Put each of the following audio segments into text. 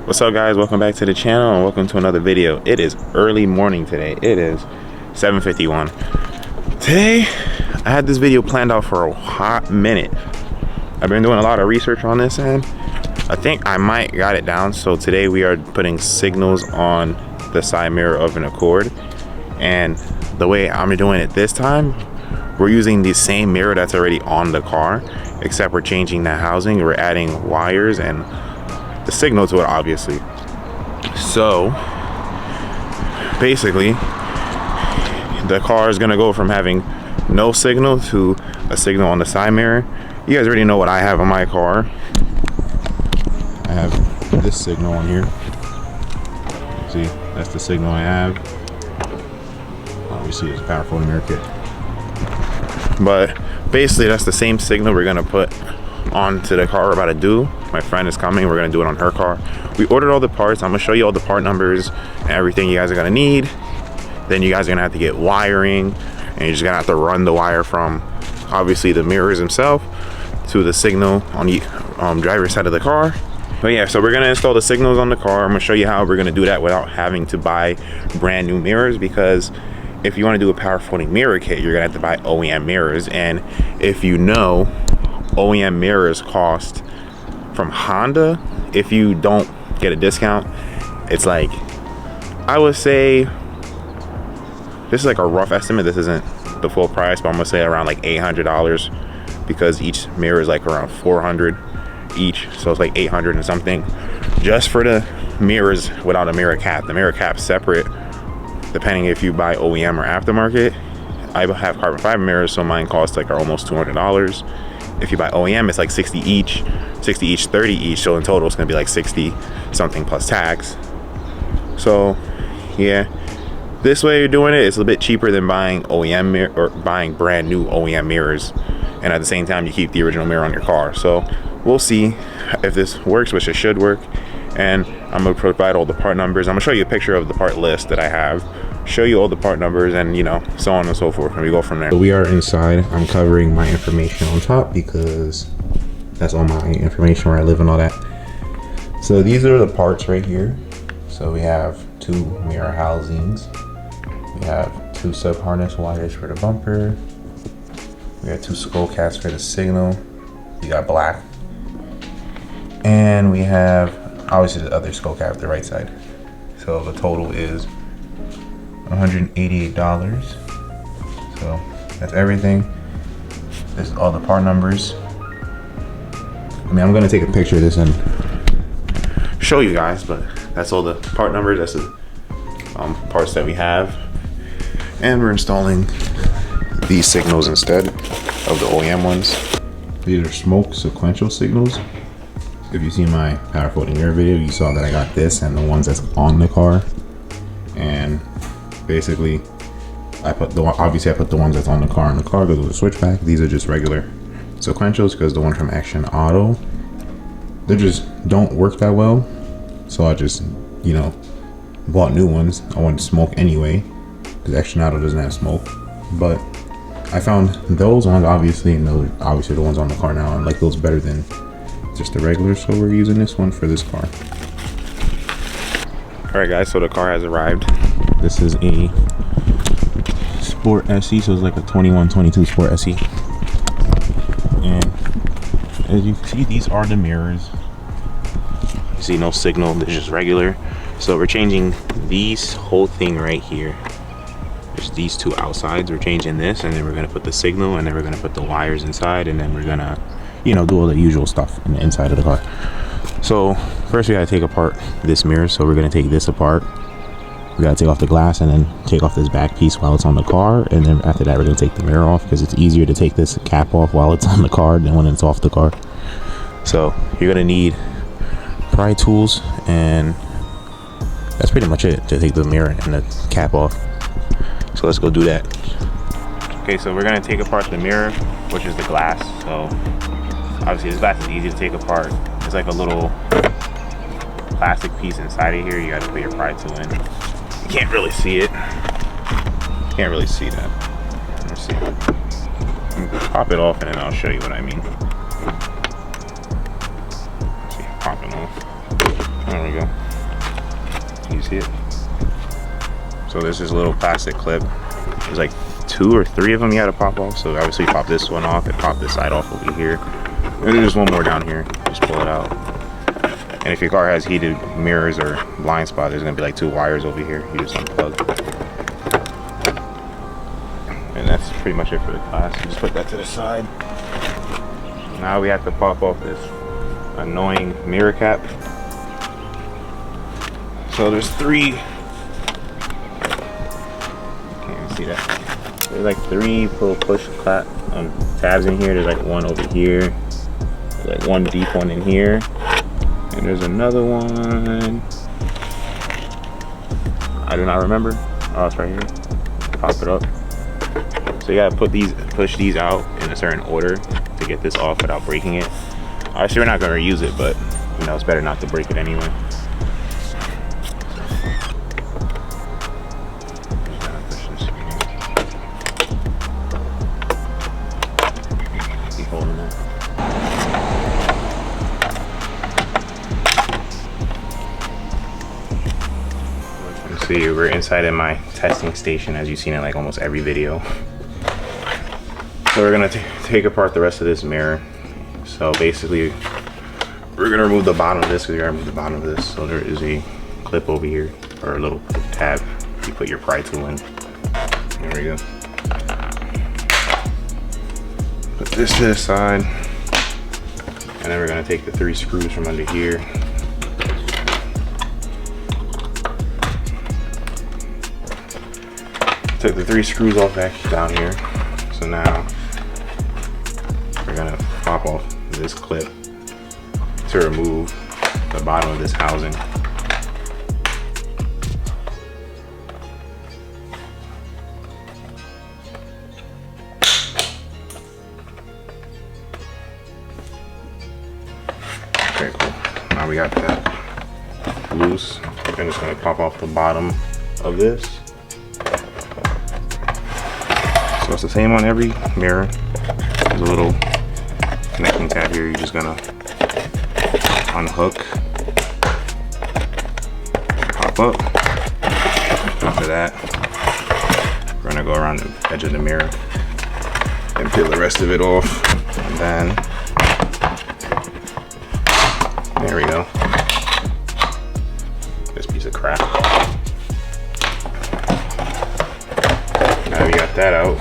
What's up, guys? Welcome back to the channel and welcome to another video. It is early morning today. It is 7:51. Today I had this video planned out for a hot minute. I've been doing a lot of research on this and I think I might got it down. So today we are putting signals on the side mirror of an Accord, and the way I'm doing it this time, we're using the same mirror that's already on the car, except we're changing the housing. We're adding wires and the signal to it, obviously. So basically the car is gonna go from having no signal to a signal on the side mirror. You guys already know what I have on my car. I have this signal on here. See, that's the signal I have. Obviously it's a powerful mirror kit, but basically that's the same signal we're gonna put onto the car we're about to do. My friend is coming, we're gonna do it on her car. We ordered all the parts. I'm gonna show you all the part numbers and everything you guys are gonna need. Then you guys are gonna have to get wiring, and you're just gonna have to run the wire from obviously the mirrors themselves to the signal on the driver's side of the car. But yeah, so we're gonna install the signals on the car. I'm gonna show you how we're gonna do that without having to buy brand new mirrors, because if you want to do a power folding mirror kit, you're gonna have to buy OEM mirrors. And if you know, OEM mirrors cost from Honda, if you don't get a discount, it's like, I would say, this is like a rough estimate, this isn't the full price, but I'm gonna say around like $800, because each mirror is like around $400 each, so it's like $800 and something just for the mirrors without a mirror cap. The mirror cap's separate depending if you buy OEM or aftermarket. I have carbon fiber mirrors, so mine cost like almost $200. If you buy OEM, it's like 60 each, 30 each, so in total it's gonna be like 60 something plus tax. So yeah, this way you're doing it's a little bit cheaper than buying OEM mirror or buying brand new OEM mirrors, and at the same time you keep the original mirror on your car. So we'll see if this works, which it should work. And I'm gonna provide all the part numbers. I'm gonna show you a picture of the part list that I have, show you all the part numbers, and you know, so on and so forth, and we go from there. So we are inside. I'm covering my information on top because that's all my information, where I live and all that. So these are the parts right here. So we have 2 mirror housings, we have 2 sub harness wires for the bumper, we have 2 skull caps for the signal, we got black, and we have obviously the other skull cap, the right side. So the total is $188. So that's everything. This is all the part numbers. I mean, I'm gonna take a picture of this and show you guys, but that's all the part numbers. That's the parts that we have. And we're installing these signals instead of the OEM ones. These are smoke sequential signals. If you see my power folding mirror video, you saw that I got this and the ones that's on the car. And basically, obviously I put the ones that's on the car in the car because of the switchback. These are just regular sequentials because the one from Action Auto, they just don't work that well. So I just, you know, bought new ones. I wanted smoke anyway because Action Auto doesn't have smoke. But I found those ones, obviously, and those obviously the ones on the car now, and like those better than just the regular, so we're using this one for this car. All right guys, so the car has arrived. This is a Sport SE, so it's like a 21-22 Sport SE. And as you can see, these are the mirrors. You see no signal, they're just regular. So we're changing these whole thing right here. There's these 2 outsides. We're changing this, and then we're gonna put the signal, and then we're gonna put the wires inside, and then we're gonna, you know, do all the usual stuff in the inside of the car. So first we gotta take apart this mirror. So we're gonna take this apart. We gotta take off the glass and then take off this back piece while it's on the car. And then after that, we're gonna take the mirror off because it's easier to take this cap off while it's on the car than when it's off the car. So you're gonna need pry tools, and that's pretty much it to take the mirror and the cap off. So let's go do that. Okay, so we're gonna take apart the mirror, which is the glass. So obviously this glass is easy to take apart. It's like a little plastic piece inside of here. You gotta put your pry tool in. You can't really see it. Can't really see that. Let's see. Pop it off and then I'll show you what I mean. See, pop it off. There we go. You see it? So there's this little plastic clip. There's like 2 or 3 of them you had to pop off. So obviously pop this one off and pop this side off over here. And there's one more down here. Just pull it out. And if your car has heated mirrors or blind spot, there's gonna be like 2 wires over here. You just unplug. And that's pretty much it for the glass. Just put that to the side. Now we have to pop off this annoying mirror cap. So there's 3. Can't even see that. There's like 3 little push tabs in here. There's like 1 over here. There's like 1 deep one in here. And there's another one. I do not remember. Oh, it's right here. Pop it up. So you gotta push these out in a certain order to get this off without breaking it. Obviously we're not gonna reuse it, but you know, it's better not to break it anyway. Keep holding that. Let's see, we're inside of my testing station, as you've seen in like almost every video. So we're gonna take apart the rest of this mirror. So basically, we're gonna remove the bottom of this. We're gonna remove the bottom of this. So there is a clip over here, or a little tab. You put your pry tool in. There we go. Put this to the side, and then we're gonna take the 3 screws from under here. Took the 3 screws off back down here. So now we're gonna pop off this clip to remove the bottom of this housing. Okay, cool. Now we got that loose. I'm just gonna pop off the bottom of this. So it's the same on every mirror. There's a little connecting tab here. You're just gonna unhook, pop up. After that, we're gonna go around the edge of the mirror and peel the rest of it off. And then, there we go. This piece of crap. Now we got that out.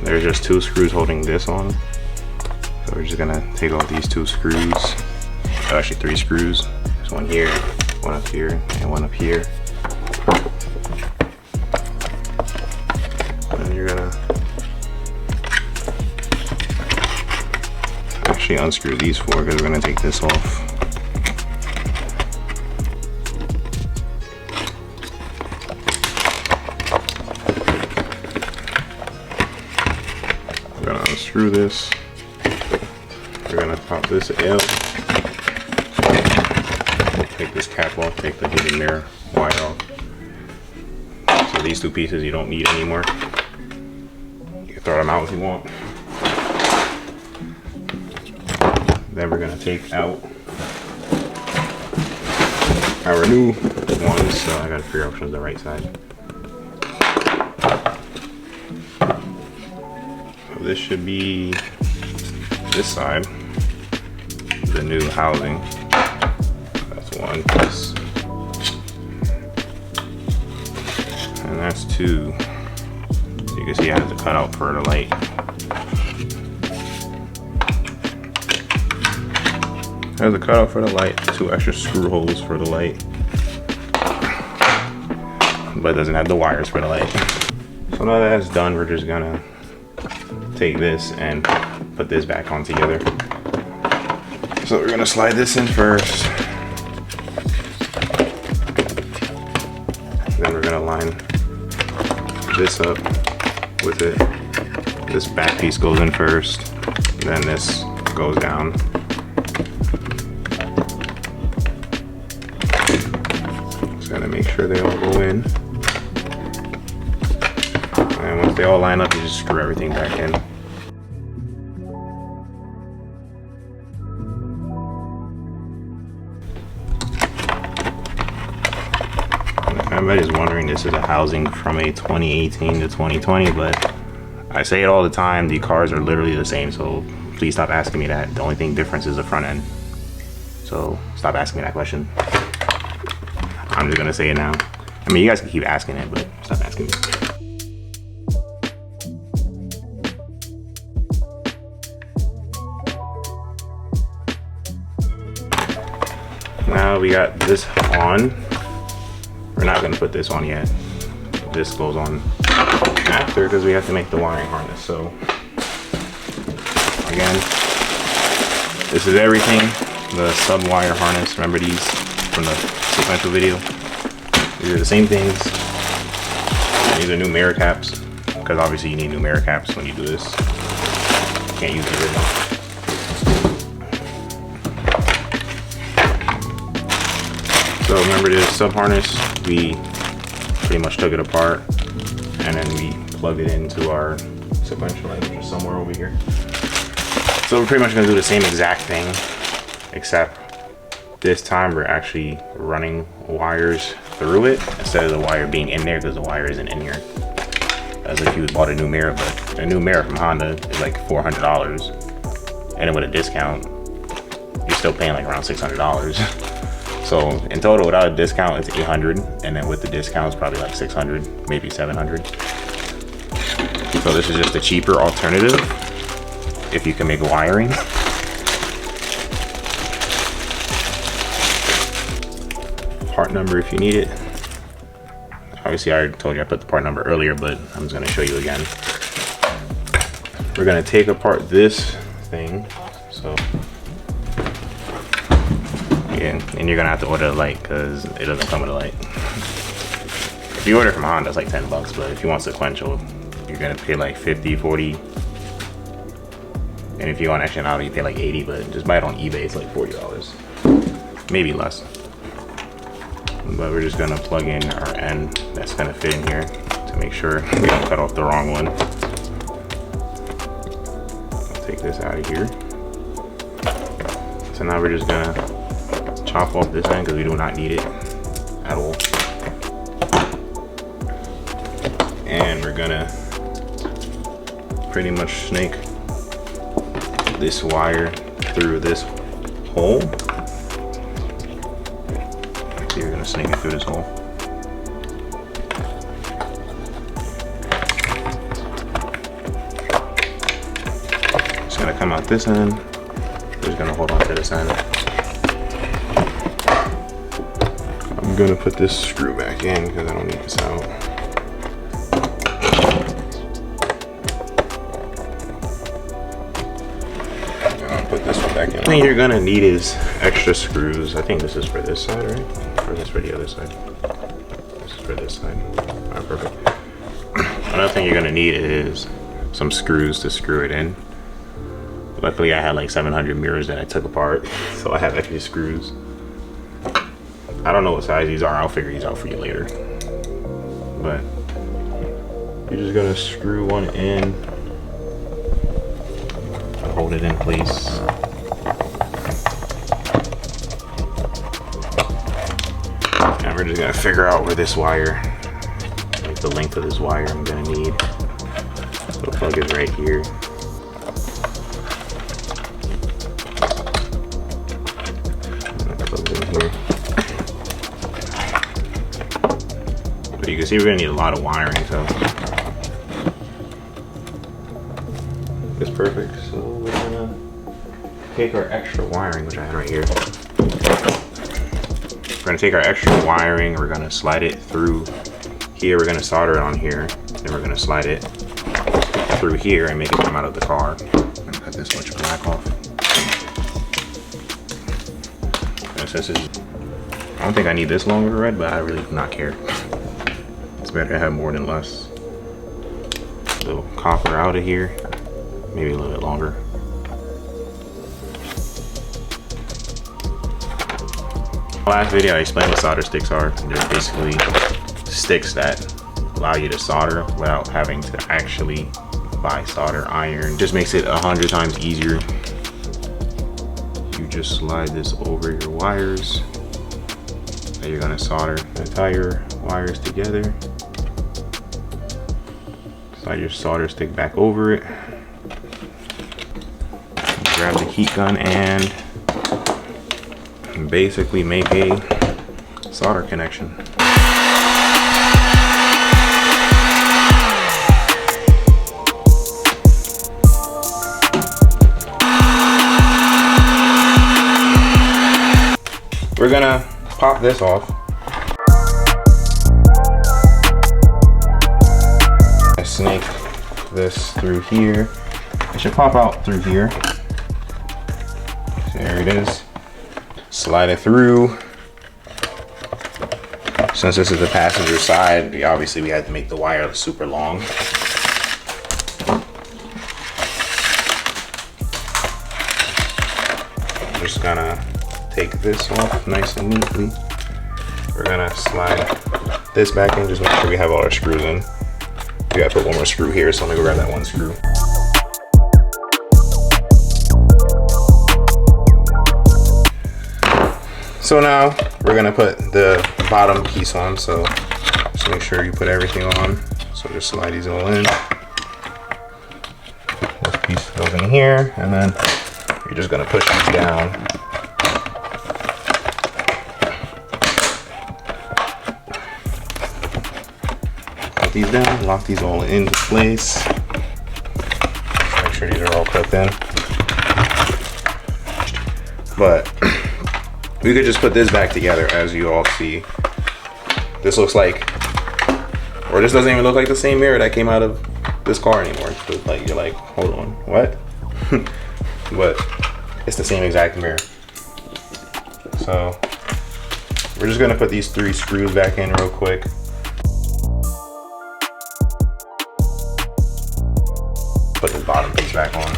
There's just 2 screws holding this on. So we're just gonna take off these 2 screws. Oh, actually 3 screws. There's one here, one up here, and one up here. And you're gonna actually unscrew these 4 because we're gonna take this off. Unscrew this. We're gonna pop this out. Take this cap off, take the heated mirror wire off. So these 2 pieces you don't need anymore. You can throw them out if you want. Then we're gonna take out our new ones. So I gotta figure out which one's the right side. This should be this side, the new housing. That's 1 piece. And that's 2. So you can see it has a cutout for the light. It has a cutout for the light, 2 extra screw holes for the light. But it doesn't have the wires for the light. So now that that's done, we're just gonna take this and put this back on together. So we're gonna slide this in first. Then we're gonna line this up with it. This back piece goes in first, then this goes down. Just gotta make sure they all go in. And once they all line up, you just screw everything back in. Everybody's wondering, this is a housing from a 2018 to 2020, but I say it all the time, the cars are literally the same, so please stop asking me that. The only thing difference is the front end. So stop asking me that question. I'm just gonna say it now. I mean, you guys can keep asking it, but stop asking me. Now we got this on. We're not gonna put this on yet. This goes on after because we have to make the wiring harness. So again, this is everything. The sub wire harness. Remember these from the sequential video? These are the same things. These are new mirror caps because obviously you need new mirror caps when you do this. You can't use the original. So remember this sub harness, we pretty much took it apart and then we plugged it into our sequential light, which is somewhere over here. So we're pretty much gonna do the same exact thing, except this time we're actually running wires through it instead of the wire being in there, because the wire isn't in here. As if you bought a new mirror, but a new mirror from Honda is like $400, and then with a discount, you're still paying like around $600. So in total, without a discount, it's $800, and then with the discount, it's probably like $600, maybe $700. So this is just a cheaper alternative if you can make wiring. Part number if you need it. Obviously, I already told you I put the part number earlier, but I'm just gonna show you again. We're gonna take apart this thing. So. And you're gonna have to order a light because it doesn't come with a light. If you order from Honda, it's like 10 bucks, but if you want sequential, you're gonna pay like 50, 40. And if you want extra auto, you pay like 80, but just buy it on eBay, it's like $40, maybe less. But we're just gonna plug in our end that's gonna fit in here to make sure we don't cut off the wrong one. I'll take this out of here. So now we're just gonna chop off this end because we do not need it at all. And we're gonna pretty much snake this wire through this hole. So you're gonna snake it through this hole. It's gonna come out this end. We're just gonna hold on to this end. I'm gonna put this screw back in because I don't need this out. I'll put this one back in. The thing you're gonna need is extra screws. I think this is for this side, right? Or is this for the other side? This is for this side. Alright, perfect. Another thing you're gonna need is some screws to screw it in. Luckily, I had like 700 mirrors that I took apart, so I have extra screws. I don't know what size these are. I'll figure these out for you later. But you're just gonna screw one in and hold it in place. And we're just gonna figure out where this wire, like the length of this wire I'm gonna need. The plug is right here. But you can see we're gonna need a lot of wiring, so it's perfect. So we're gonna take our extra wiring, which I had right here. We're gonna take our extra wiring, we're gonna slide it through here, we're gonna solder it on here, then we're gonna slide it through here and make it come out of the car. I'm gonna cut this much black off. And since it's, I don't think I need this long of a red, but I really do not care. It's better to have more than less. Little copper out of here, maybe a little bit longer. Last video I explained what solder sticks are. They're basically sticks that allow you to solder without having to actually buy solder iron. Just makes it 100 times easier. You just slide this over your wires, Now you're gonna solder the entire wires together. Slide your solder stick back over it. Grab the heat gun and basically make a solder connection. We're gonna pop this off. I snake this through here. It should pop out through here. There it is. Slide it through. Since this is the passenger side, obviously we had to make the wire super long. I'm just gonna take this off nice and neatly. We're gonna slide this back in, just make sure we have all our screws in. We gotta put one more screw here, so let me go grab that one screw. So now we're gonna put the bottom piece on, so just make sure you put everything on. So just slide these all in. This piece goes in here, and then you're just gonna push these down. Put these down, lock these all into place. Make sure these are all clipped in. But we could just put this back together, as you all see. This looks like, or this doesn't even look like the same mirror that came out of this car anymore. So like, you're like, hold on, what? But it's the same exact mirror. So we're just gonna put these 3 screws back in real quick. Put the bottom piece back on.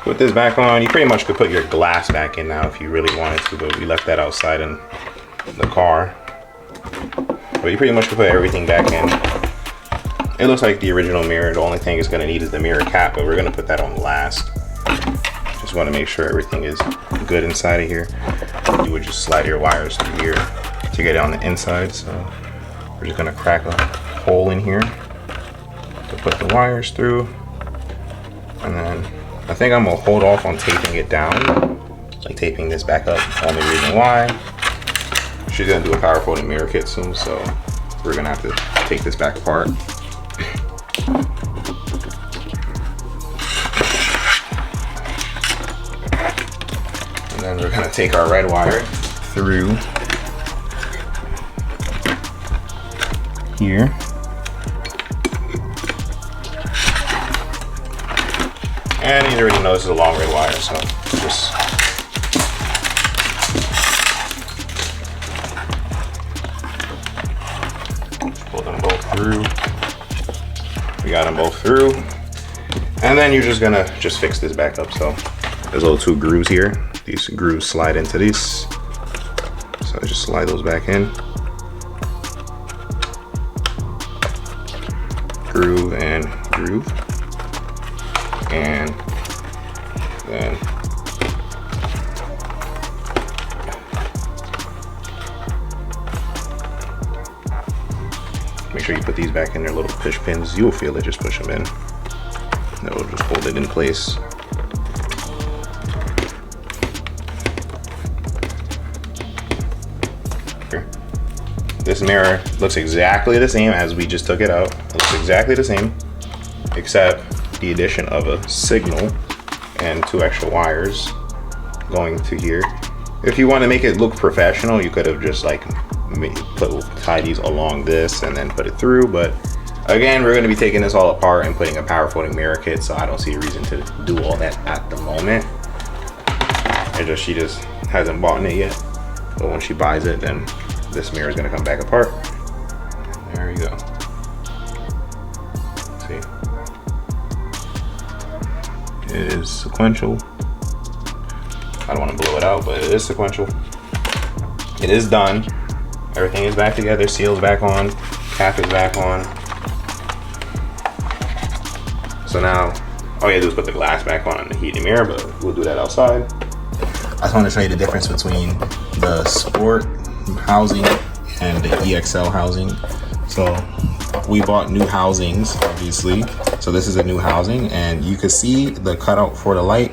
Put this back on. You pretty much could put your glass back in now if you really wanted to, but we left that outside in the car. But you pretty much could put everything back in. It looks like the original mirror. The only thing it's gonna need is the mirror cap, but we're gonna put that on last. Just wanna make sure everything is good inside of here. You would just slide your wires through here to get it on the inside. So we're just gonna crack a hole in here to put the wires through. And then I think I'm gonna hold off on taping it down, like taping this back up. Only reason why, she's gonna do a power folding mirror kit soon, so we're gonna have to take this back apart. And then we're gonna take our red wire through here. And you already know this is a long red wire, so just pull them both through. We got them both through. And then you're just gonna fix this back up. So there's little 2 grooves here. These grooves slide into these. So just slide those back in. Groove and groove. And then make sure you put these back in their little push pins. You'll feel it, just push them in. That will just hold it in place. Here. This mirror looks exactly the same as we just took it out. It looks exactly the same, except the addition of a signal and 2 extra wires going to here. If you want to make it look professional, you could have just like tie these along this and then put it through. But again, we're going to be taking this all apart and putting a power folding mirror kit, so I don't see a reason to do all that at the moment. She just hasn't bought it yet, but when she buys it, then this mirror is going to come back apart. There you go. See, it is sequential. I don't want to blow it out, but it is sequential. It is done. Everything is back together. Seal's back on. Cap is back on. So now all you do is put the glass back on the heated mirror, but we'll do that outside. just want to show you the difference between the sport housing and the EXL housing. So we bought new housings, obviously. So this is a new housing, and you can see the cutout for the light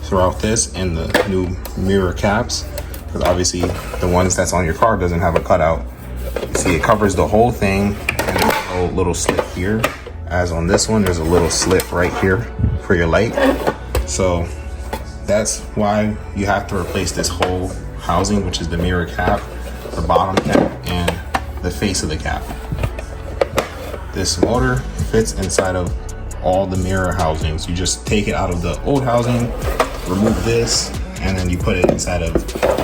throughout this and the new mirror caps, because obviously the ones that's on your car doesn't have a cutout. You see it covers the whole thing, and there's a little slit here. As on this one, there's a little slit right here for your light. So that's why you have to replace this whole housing, which is the mirror cap, the bottom cap, and the face of the cap. This motor fits inside of all the mirror housings. You just take it out of the old housing, remove this, and then you put it inside of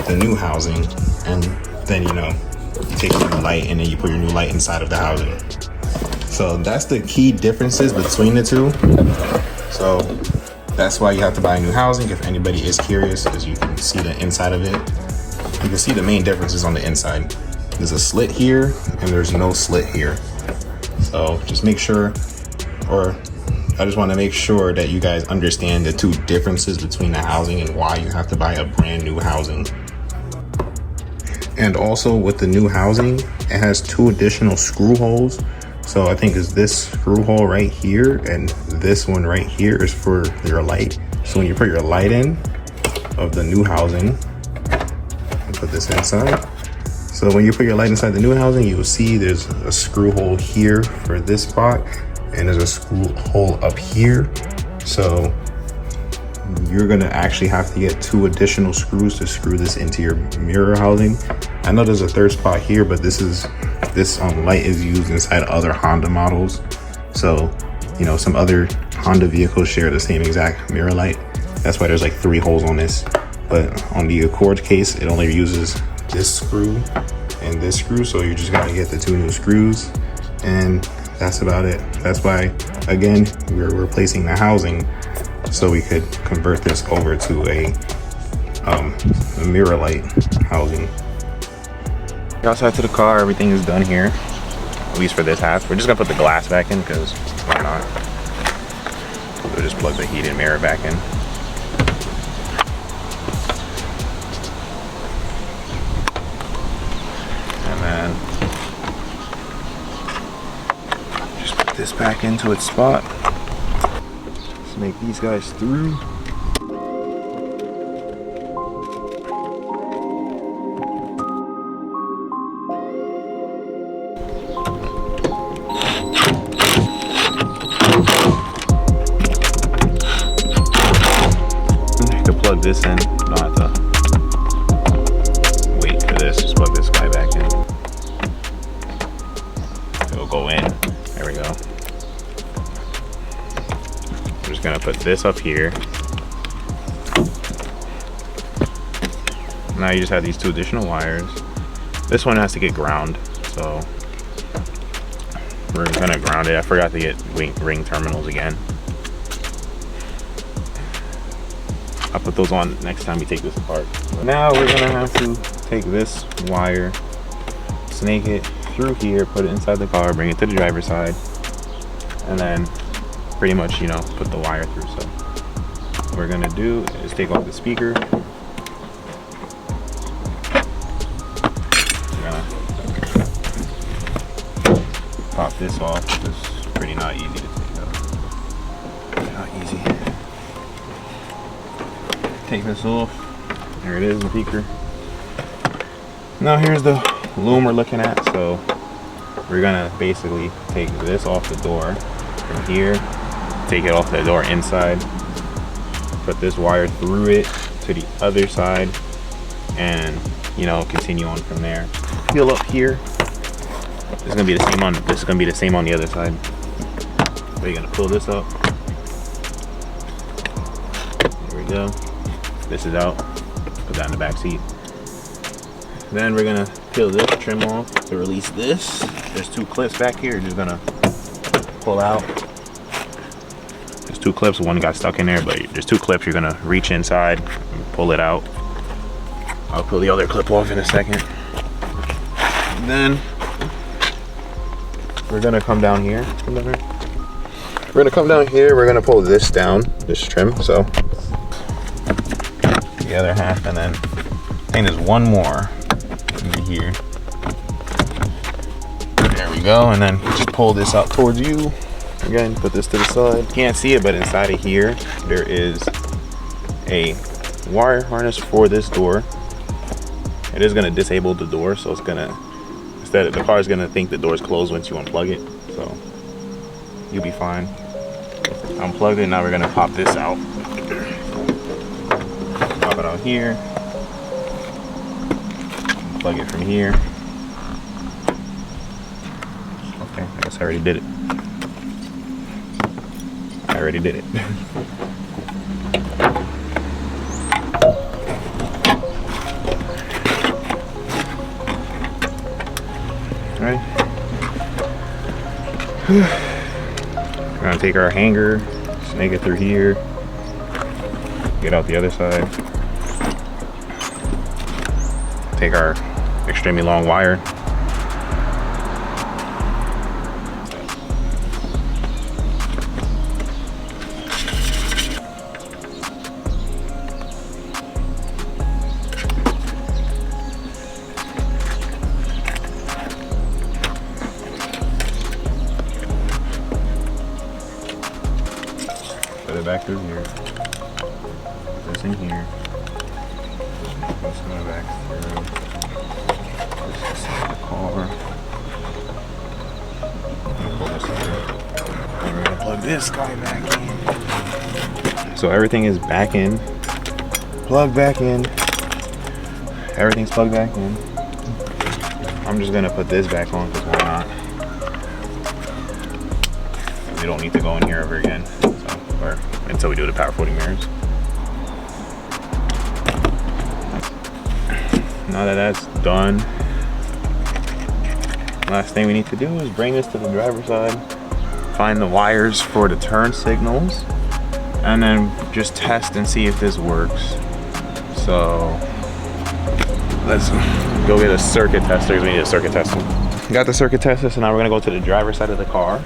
the new housing, and then you take your new light and then you put your new light inside of the housing. So that's the key differences between the two. So that's why you have to buy new housing, if anybody is curious, as you can see the inside of it. You can see the main differences on the inside. There's a slit here and there's no slit here. So just make sure, or I just want to make sure that you guys understand the two differences between the housing and why you have to buy a brand new housing. And also with the new housing, it has 2 additional screw holes. So I think it's this screw hole right here, and this one right here is for your light. So when you put your light in of the new housing, and put this inside. So when you put your light inside the new housing, you will see there's a screw hole here for this spot, and there's a screw hole up here. So you're gonna actually have to get 2 additional screws to screw this into your mirror housing. I know there's a 3rd spot here, but this light is used inside other Honda models. So, some other Honda vehicles share the same exact mirror light. That's why there's like 3 holes on this. But on the Accord case, it only uses this screw and this screw. So you just gotta get the 2 new screws, and that's about it. That's why, again, we're replacing the housing so we could convert this over to a mirror light housing. Outside to the car, everything is done here, at least for this half. We're just gonna put the glass back in, because why not? We'll just plug the heated mirror back in. And then just put this back into its spot. Let's make these guys through. Plug this in, don't have to wait for this, just plug this guy back in. It'll go in, there we go. I'm just gonna put this up here. Now you just have these 2 additional wires. This one has to get ground, so we're gonna ground it. I forgot to get ring terminals again. I'll put those on next time we take this apart. But now we're gonna have to take this wire, snake it through here, put it inside the car, bring it to the driver's side, and then pretty much, put the wire through. So what we're gonna do is take off the speaker. We're gonna pop this off. It's pretty not easy to take out. Not easy. Take this off. There it is, the speaker. Now here's the loom we're looking at. So we're gonna basically take this off the door from here, take it off the door inside, put this wire through it to the other side, and continue on from there. Peel up here. This is gonna be the same on the other side. We're gonna pull this up. There we go. This is out. Put that in the back seat. Then we're gonna peel this trim off to release this. There's 2 clips back here. Just gonna pull out. There's 2 clips. One got stuck in there, but there's 2 clips. You're gonna reach inside and pull it out. I'll pull the other clip off in a second. Then we're gonna come down here. We're gonna come down here. We're gonna pull this down, this trim. So the other half, and then I think there's one more over here. There we go, and then just pull this out towards you. Again, put this to the side. Can't see it, but inside of here, there is a wire harness for this door. It is gonna disable the door, so it's gonna, instead of the car is gonna think the door is closed once you unplug it. So you'll be fine. Unplugged it, now we're gonna pop this out. Pop it out here. Plug it from here. Okay, I guess I already did it. I already did it. Alright. We're gonna take our hanger, snake it through here, get out the other side. Take our extremely long wire. Put it back through here. Put this in here. This going back through. This inside the car. Pull this through. And we're gonna plug this guy back in. So everything is back in. Plug back in. Everything's plugged back in. I'm just gonna put this back on because why not? We don't need to go in here ever again. Or until we do the power folding mirrors. Now that that's done, last thing we need to do is bring this to the driver's side, find the wires for the turn signals, and then just test and see if this works. So let's go get a circuit tester because we need a circuit tester. Got the circuit tester, so now we're gonna go to the driver's side of the car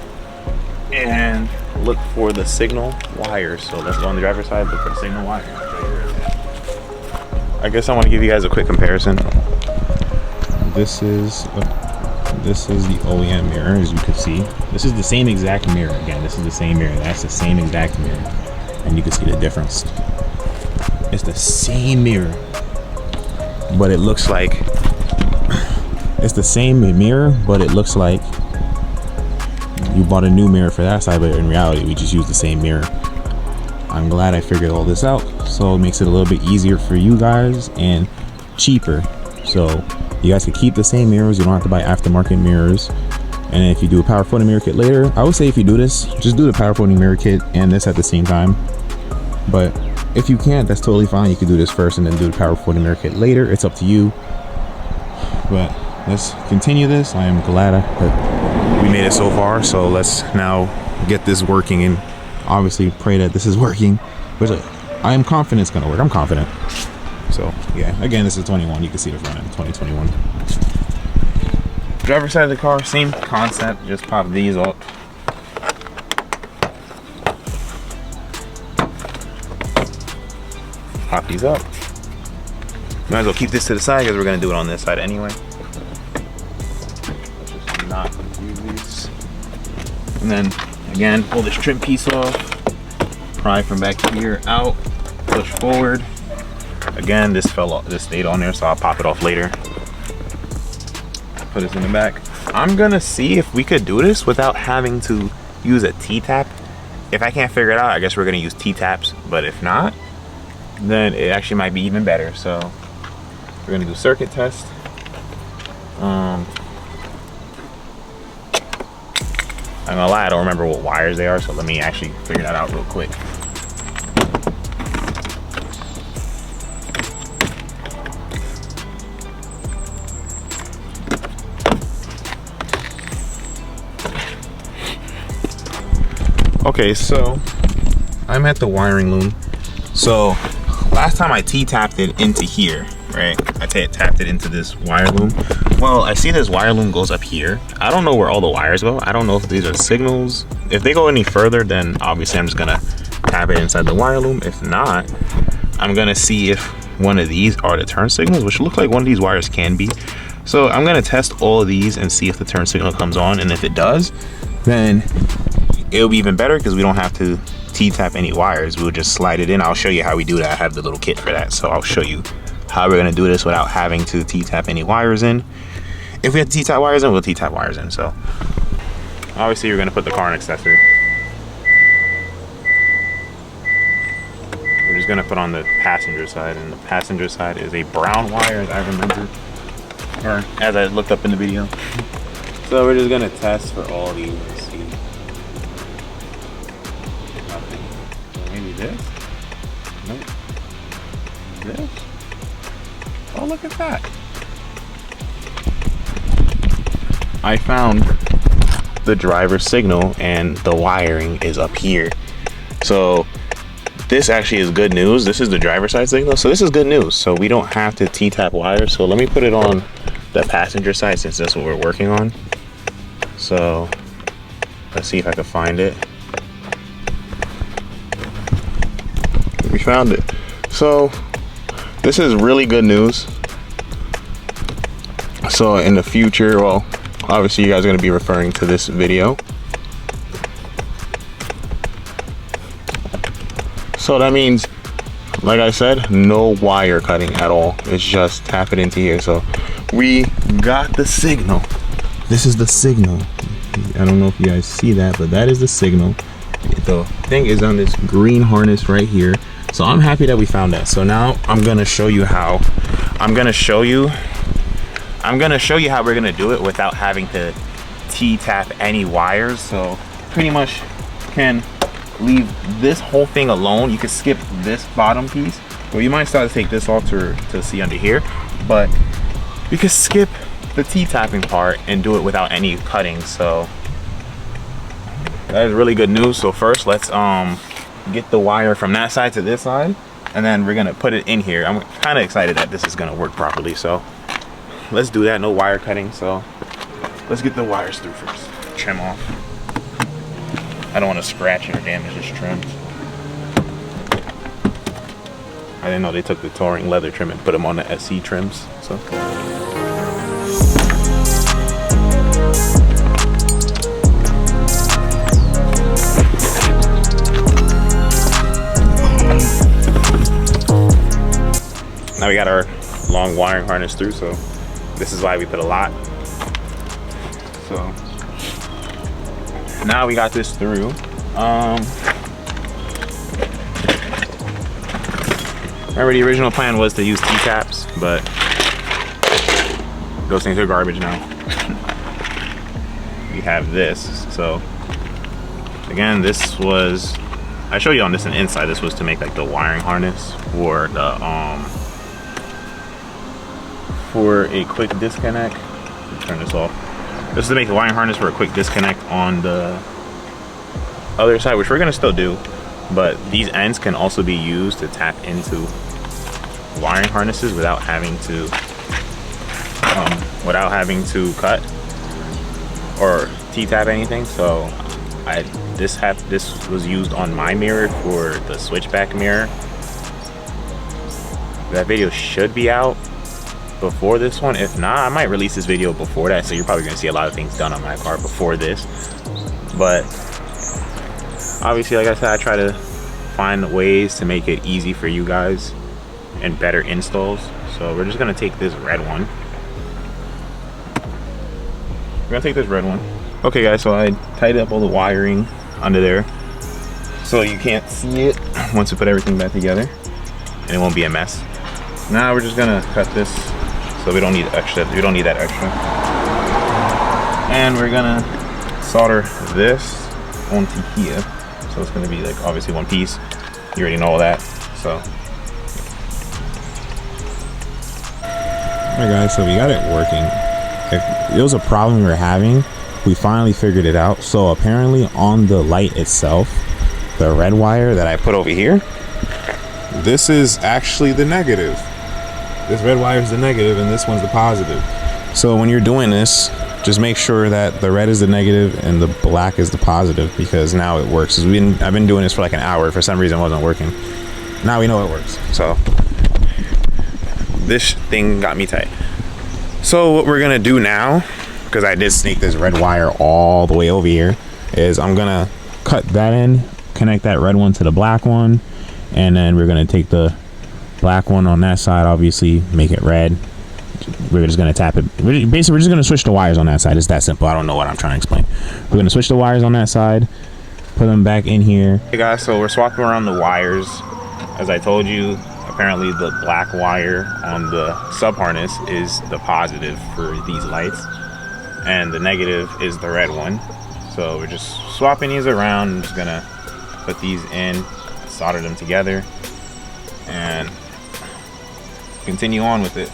and look for the signal wires. So let's go on the driver's side, look for the signal wires. I guess I want to give you guys a quick comparison. This is the OEM mirror, as you can see. This is the same exact mirror. Again, this is the same mirror. That's the same exact mirror, and you can see the difference. It's the same mirror, but it looks like it's the same mirror, but it looks like you bought a new mirror for that side, but in reality we just use the same mirror. I'm glad I figured all this out, so it makes it a little bit easier for you guys and cheaper. So you guys can keep the same mirrors, you don't have to buy aftermarket mirrors. And if you do a power folding mirror kit later, I would say if you do this, just do the power folding mirror kit and this at the same time. But if you can't, that's totally fine. You can do this first and then do the power folding mirror kit later. It's up to you. But let's continue this. I am glad that we made it so far, so let's now get this working and obviously pray that this is working, which I am confident it's gonna work. I'm confident. So yeah, again, this is 21. You can see the front end, 2021. Driver's side of the car, same concept, just pop these up. Pop these up. Might as well keep this to the side because we're gonna do it on this side anyway. Let's just not confuse these. And then again, pull this trim piece off, pry from back here out, push forward. Again, this fell off, this stayed on there, so I'll pop it off later. Put this in the back. I'm gonna see if we could do this without having to use a T-tap. If I can't figure it out, I guess we're gonna use T-taps, but if not, then it actually might be even better. So we're gonna do circuit test. I'm gonna lie, I don't remember what wires they are, so let me actually figure that out real quick. Okay, so I'm at the wiring loom. So last time I T-tapped it into here, right? I tapped it into this wire loom. Well, I see this wire loom goes up here. I don't know where all the wires go. I don't know if these are signals. If they go any further, then obviously I'm just gonna tap it inside the wire loom. If not, I'm gonna see if one of these are the turn signals, which look like one of these wires can be. So I'm gonna test all of these and see if the turn signal comes on, and if it does, then it'll be even better because we don't have to T-tap any wires. We'll just slide it in. I'll show you how we do that. I have the little kit for that, so I'll show you how we're gonna do this without having to T-tap any wires in. If we have to T-tap wires in, we'll T-tap wires in. So obviously you're gonna put the car in accessory. We're just gonna put on the passenger side, and the passenger side is a brown wire, as I remember, or as I looked up in the video. So we're just gonna test for all these and see. Nothing. Maybe this? Nope. This? Oh, look at that. I found the driver's signal and the wiring is up here. So this actually is good news. This is the driver's side signal, so this is good news. So we don't have to T-tap wires. So let me put it on the passenger side since that's what we're working on. So let's see if I can find it. We found it. So this is really good news. So in the future, well, obviously you guys are going to be referring to this video. So that means, like I said, no wire cutting at all. It's just tap it into here. So we got the signal. This is the signal. I don't know if you guys see that, but that is the signal. The thing is on this green harness right here. So I'm happy that we found that. So now I'm gonna show you how. I'm gonna show you how we're gonna do it without having to T-tap any wires. So pretty much can leave this whole thing alone. You can skip this bottom piece, or you might start to take this off to see under here, but you can skip the T-tapping part and do it without any cutting. So that is really good news. So first let's get the wire from that side to this side, and then we're gonna put it in here. I'm kind of excited that this is gonna work properly, so let's do that. No wire cutting, so let's get the wires through first. Trim off. I don't want to scratch or damage this trim. I didn't know they took the Touring leather trim and put them on the SC trims. So now we got our long wiring harness through, so this is why we put a lot. So now we got this through. Remember, the original plan was to use T-taps, but those things are garbage now. We have this. So again, this was, I showed you on this and inside, this was to make like the wiring harness for the for a quick disconnect. Turn this off. This is to make the wiring harness for a quick disconnect on the other side, which we're gonna still do, but these ends can also be used to tap into wiring harnesses without having to cut or T-tap anything. So this was used on my mirror for the switchback mirror. That video should be out before this one. If not, I might release this video before that, so you're probably gonna see a lot of things done on my car before this. But obviously, like I said, I try to find ways to make it easy for you guys and better installs. So we're just gonna take this red one. Okay guys, so I tied up all the wiring under there so you can't see it once we put everything back together, and it won't be a mess. Now we're just gonna cut this so we don't need extra. We don't need that extra. And we're gonna solder this onto here. So it's gonna be like obviously one piece. You already know all that. So alright guys, so we got it working. It was a problem we were having. We finally figured it out. So apparently on the light itself, the red wire that I put over here, this is actually the negative. This red wire is the negative and this one's the positive. So when you're doing this, just make sure that the red is the negative and the black is the positive, because now it works. I've been doing this for like an hour. For some reason it wasn't working. Now we know it works. So this thing got me tight. So what we're gonna do now, because I did sneak this red wire all the way over here, is I'm gonna cut that in, connect that red one to the black one, and then we're gonna take the black one on that side, obviously make it red. We're just gonna tap it. Basically, we're just gonna switch the wires on that side. It's that simple. I don't know what I'm trying to explain. We're gonna switch the wires on that side, put them back in here. hey guys, so we're swapping around the wires. As I told you, apparently the black wire on the sub harness is the positive for these lights, and the negative is the red one. So we're just swapping these around. I'm just gonna put these in, solder them together, and continue on with it.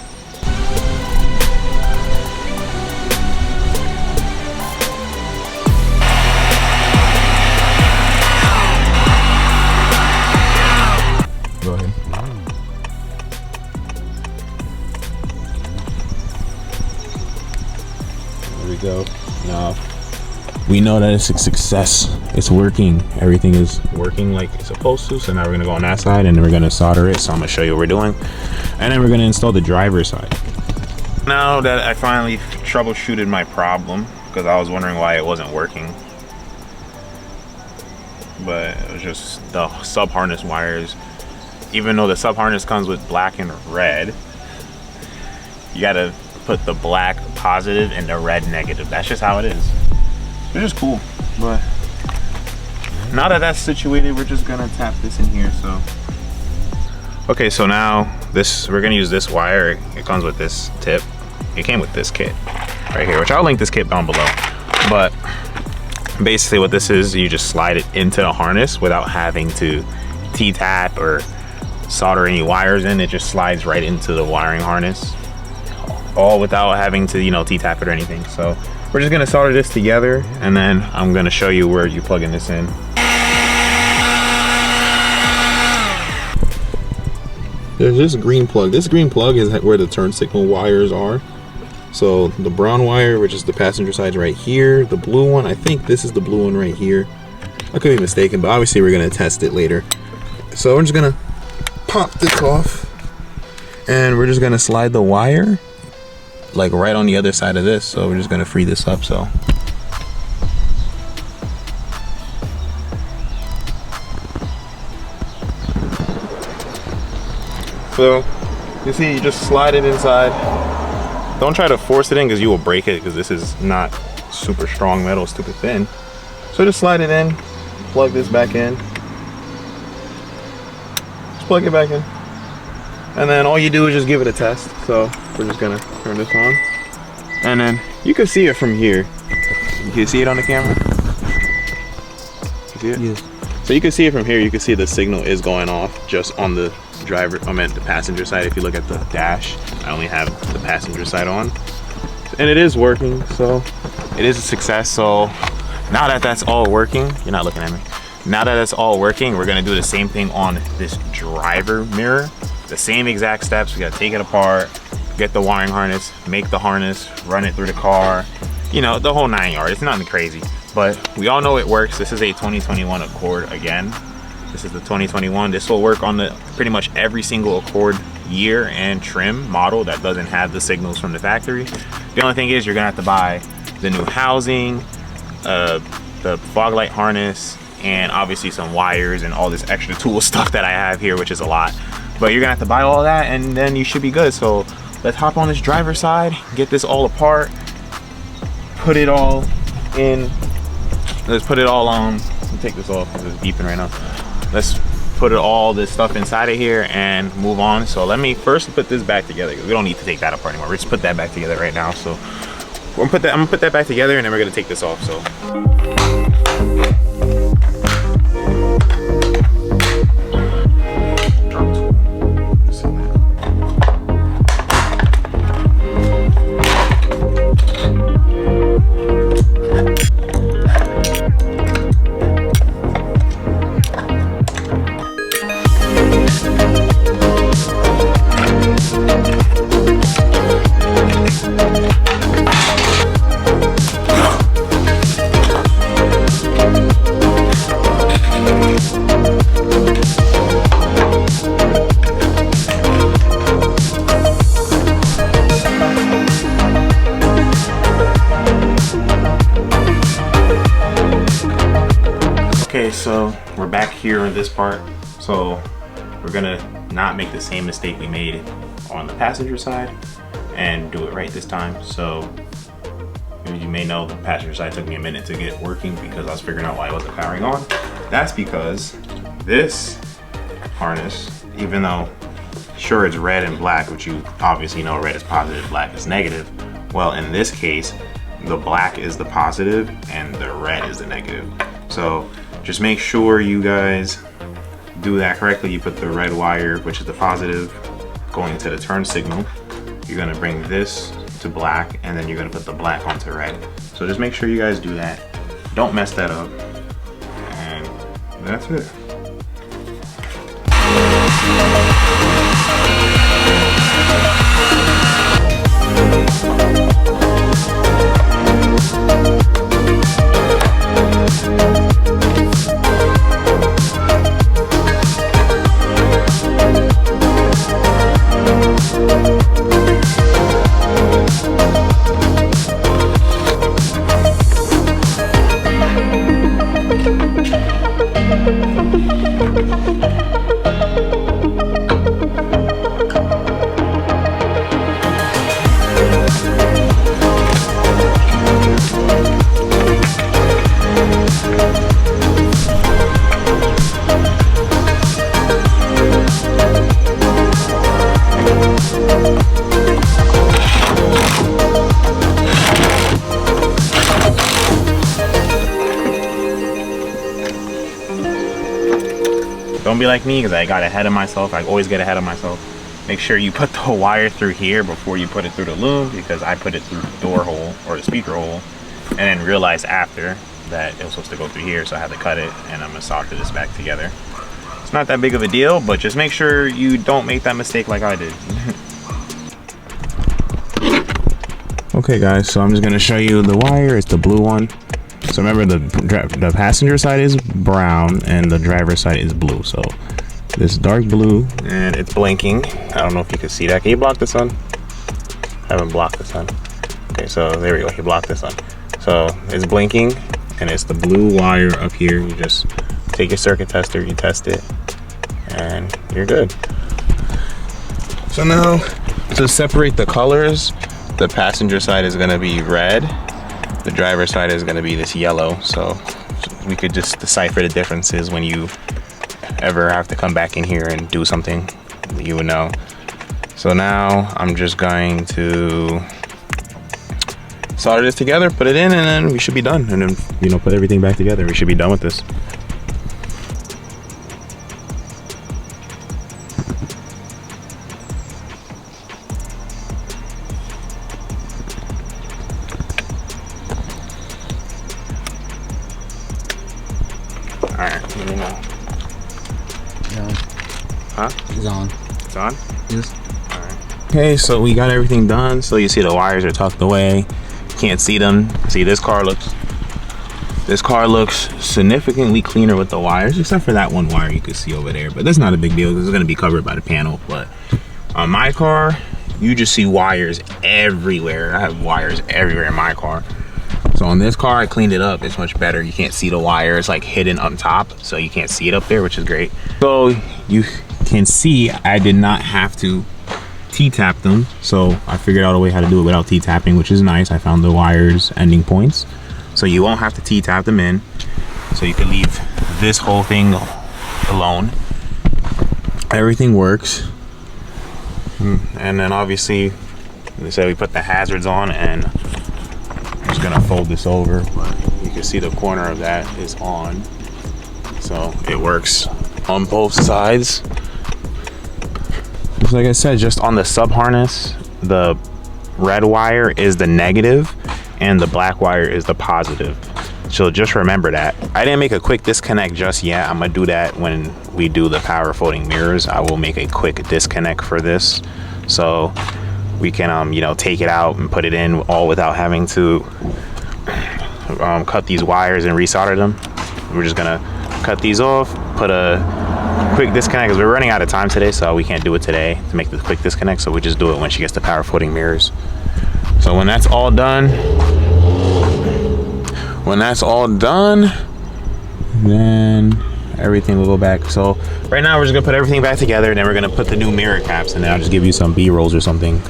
Go ahead. There we go. Now we know that it's a success. It's working. Everything is working like it's supposed to. So now we're gonna go on that side and then we're gonna solder it. So I'm gonna show you what we're doing, and then we're gonna install the driver's side. Now that I finally troubleshooted my problem, because I was wondering why it wasn't working, but it was just the sub harness wires. Even though the sub harness comes with black and red, you gotta put the black positive and the red negative. That's just how it is. It's just cool. But now that that's situated, we're just gonna tap this in here. So okay, so now we're gonna use this wire. It comes with this tip. It came with this kit right here, which I'll link this kit down below. But basically what this is, you just slide it into the harness without having to T-tap or solder any wires in. It just slides right into the wiring harness, all without having to, you know, T-tap it or anything. So we're just gonna solder this together, and then I'm gonna show you where you plug in this in. There's this green plug. This green plug is where the turn signal wires are. So the brown wire, which is the passenger side, right here. The blue one, I think this is the blue one right here. I could be mistaken, but obviously we're gonna test it later. So we're just gonna pop this off, and we're just gonna slide the wire like right on the other side of this. So we're just gonna free this up. So you see, you just slide it inside. Don't try to force it in because you will break it, because this is not super strong metal, stupid thin. So just slide it in, plug this back in. Just plug it back in. And then all you do is just give it a test. So we're just gonna turn this on. And then you can see it from here. You can see it on the camera? You see it? yes. So you can see it from here. You can see the signal is going off just on the the passenger side. If you look at the dash, I only have the passenger side on, and it is working. So it is a success. So now that that's all working, you're not looking at me. Now that it's all working, we're gonna do the same thing on this driver mirror. The same exact steps. We gotta take it apart, get the wiring harness, make the harness, run it through the car, you know, the whole 9 yards. It's nothing crazy, but we all know it works. This is a 2021 Accord again. This is the 2021. This will work on the pretty much every single Accord year and trim model that doesn't have the signals from the factory. The only thing is you're gonna have to buy the new housing, the fog light harness, and obviously some wires and all this extra tool stuff that I have here, which is a lot. But you're gonna have to buy all that, and then you should be good. So let's hop on this driver's side, get this all apart, put it all in. Let's put it all on. Let me take this off because it's beeping right now. Let's put all this stuff inside of here and move on. So let me first put this back together, because we don't need to take that apart anymore. We're just put that back together right now. So I'm gonna put that back together, and then we're gonna take this off. So So we're back here in this part. So we're gonna not make the same mistake we made on the passenger side and do it right this time. So as you may know, the passenger side took me a minute to get working because I was figuring out why it wasn't powering on. That's because this harness, even though sure it's red and black, which you obviously know red is positive, black is negative. Well, in this case, the black is the positive and the red is the negative. So just make sure you guys do that correctly. You put the red wire, which is the positive, going into the turn signal. You're gonna bring this to black, and then you're gonna put the black onto red. So just make sure you guys do that. Don't mess that up. And that's it. Don't be like me, because I got ahead of myself. I always get ahead of myself. Make sure you put the wire through here before you put it through the loom, because I put it through the door hole or the speaker hole and then realized after that it was supposed to go through here, so I had to cut it, and I'm gonna solder this back together. It's not that big of a deal, but just make sure you don't make that mistake like I did. Okay guys, so I'm just gonna show you the wire. It's the blue one. So remember, the passenger side is brown and the driver's side is blue. So this dark blue, and it's blinking. I don't know if you can see that. Can you block the sun? I haven't blocked the sun. Okay, so there we go. You blocked the sun. So it's blinking, and it's the blue wire up here. You just take your circuit tester, you test it, and you're good. So now, to separate the colors, the passenger side is gonna be red. The driver's side is gonna be this yellow. So we could just decipher the differences when you ever have to come back in here and do something, you would know. So now I'm just going to solder this together, put it in, and then we should be done. And then, you know, put everything back together. We should be done with this. All right, let me know. Yeah. Huh? It's on. It's on? Yes. okay, so we got everything done. So you see the wires are tucked away. Can't see them. See, this car looks significantly cleaner with the wires, except for that one wire you can see over there. But that's not a big deal because it's gonna be covered by the panel. But on my car, you just see wires everywhere. I have wires everywhere in my car. So on this car, I cleaned it up. It's much better. You can't see the wire. It's like hidden on top, so you can't see it up there, which is great. So you can see I did not have to T-tap them. So I figured out a way how to do it without T-tapping, which is nice. I found the wires ending points. So you won't have to T-tap them in. So you can leave this whole thing alone. Everything works. And then obviously, they said we put the hazards on, and I'm just gonna fold this over, but you can see the corner of that is on. So it works on both sides. Just like I said, just on the sub harness, the red wire is the negative and the black wire is the positive. So just remember that. I didn't make a quick disconnect just yet. I'm gonna do that when we do the power folding mirrors. I will make a quick disconnect for this, so we can you know, take it out and put it in all without having to cut these wires and resolder them. We're just gonna cut these off, put a quick disconnect, because we're running out of time today, so we can't do it today to make the quick disconnect, so we just do it when she gets the power folding mirrors. So when that's all done, Then everything will go back. So right now we're just gonna put everything back together, and then we're gonna put the new mirror caps, and then I'll just give you some B-rolls or something,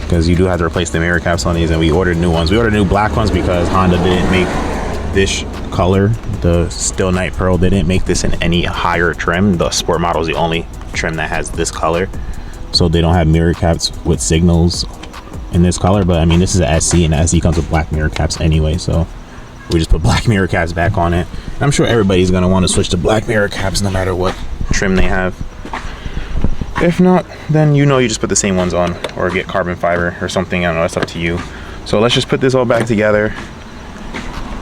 because you do have to replace the mirror caps on these, and we ordered new ones. We ordered new black ones because Honda didn't make this color, the Still Night Pearl. They didn't make this in any higher trim. The Sport model is the only trim that has this color, so they don't have mirror caps with signals in this color. But I mean, this is an SC, and the SC comes with black mirror caps anyway, so we just put black mirror caps back on it. And I'm sure everybody's gonna want to switch to black mirror caps no matter what trim they have. If not, then you just put the same ones on, or get carbon fiber or something. I don't know, that's up to you. So let's just put this all back together,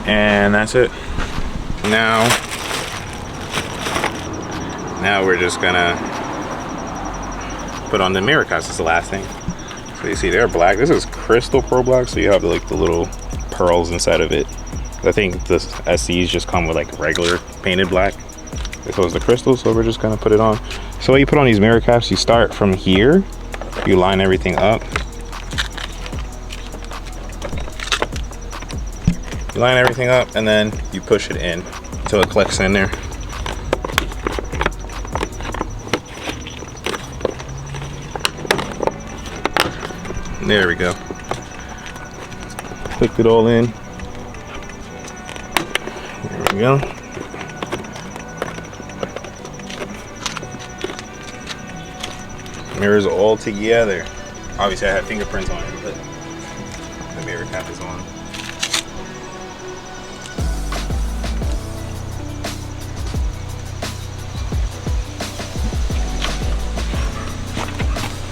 and that's it. Now we're just gonna put on the mirror caps. It's the last thing. So you see they're black. This is crystal pearl black, so you have like the little pearls inside of it. I think the SCs just come with like regular painted black. This was the crystal, so we're just gonna put it on. So when you put on these mirror caps, you start from here, you line everything up. You line everything up, and then you push it in until it clicks in there. There we go. Clicked it all in. There we go. Mirrors all together. Obviously I had fingerprints on it, but the mirror cap is on.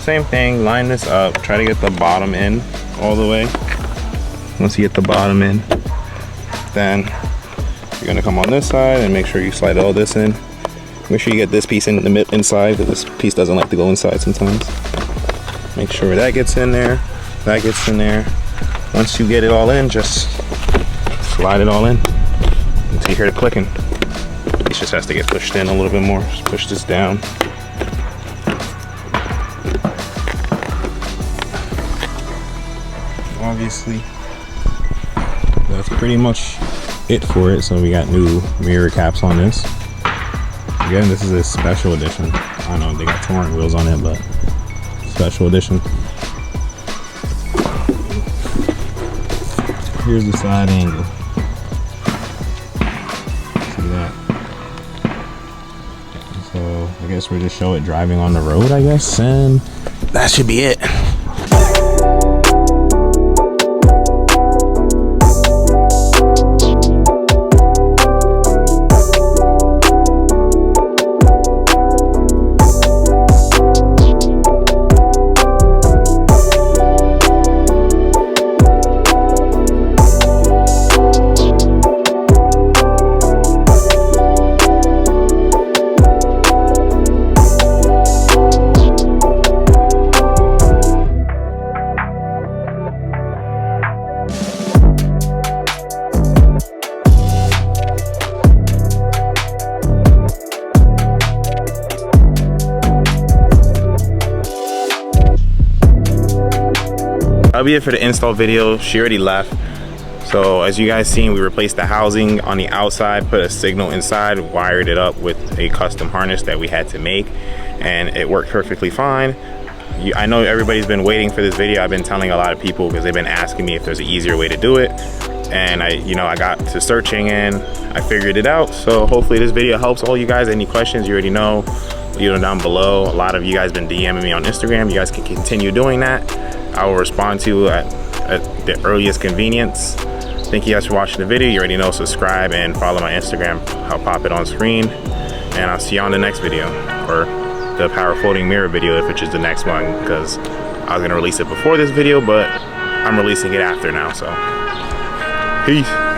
Same thing, line this up, try to get the bottom in all the way. Once you get the bottom in, then you're gonna come on this side and make sure you slide all this in. Make sure you get this piece in the inside, because this piece doesn't like to go inside sometimes. Make sure that gets in there, that gets in there. Once you get it all in, just slide it all in until you hear it clicking. It just has to get pushed in a little bit more. Just push this down. Obviously, that's pretty much it for it. So we got new mirror caps on this. Again, this is a special edition. I don't know, they got touring wheels on it, but special edition. Here's the side angle. See that? So I guess we'll just show it driving on the road, I guess, and that should be it. That'll be it for the install video. She already left. So as you guys seen, we replaced the housing on the outside, put a signal inside, wired it up with a custom harness that we had to make, and it worked perfectly fine. I know everybody's been waiting for this video. I've been telling a lot of people because they've been asking me if there's an easier way to do it, and I got to searching and I figured it out. So hopefully this video helps all you guys. Any questions, you already know, down below. A lot of you guys been DMing me on Instagram. You guys can continue doing that. I will respond to you at the earliest convenience. Thank you guys for watching the video. You already know, subscribe and follow my Instagram. I'll pop it on screen, and I'll see you on the next video, or the power folding mirror video, which is the next one, because I was gonna release it before this video, but I'm releasing it after now. So peace.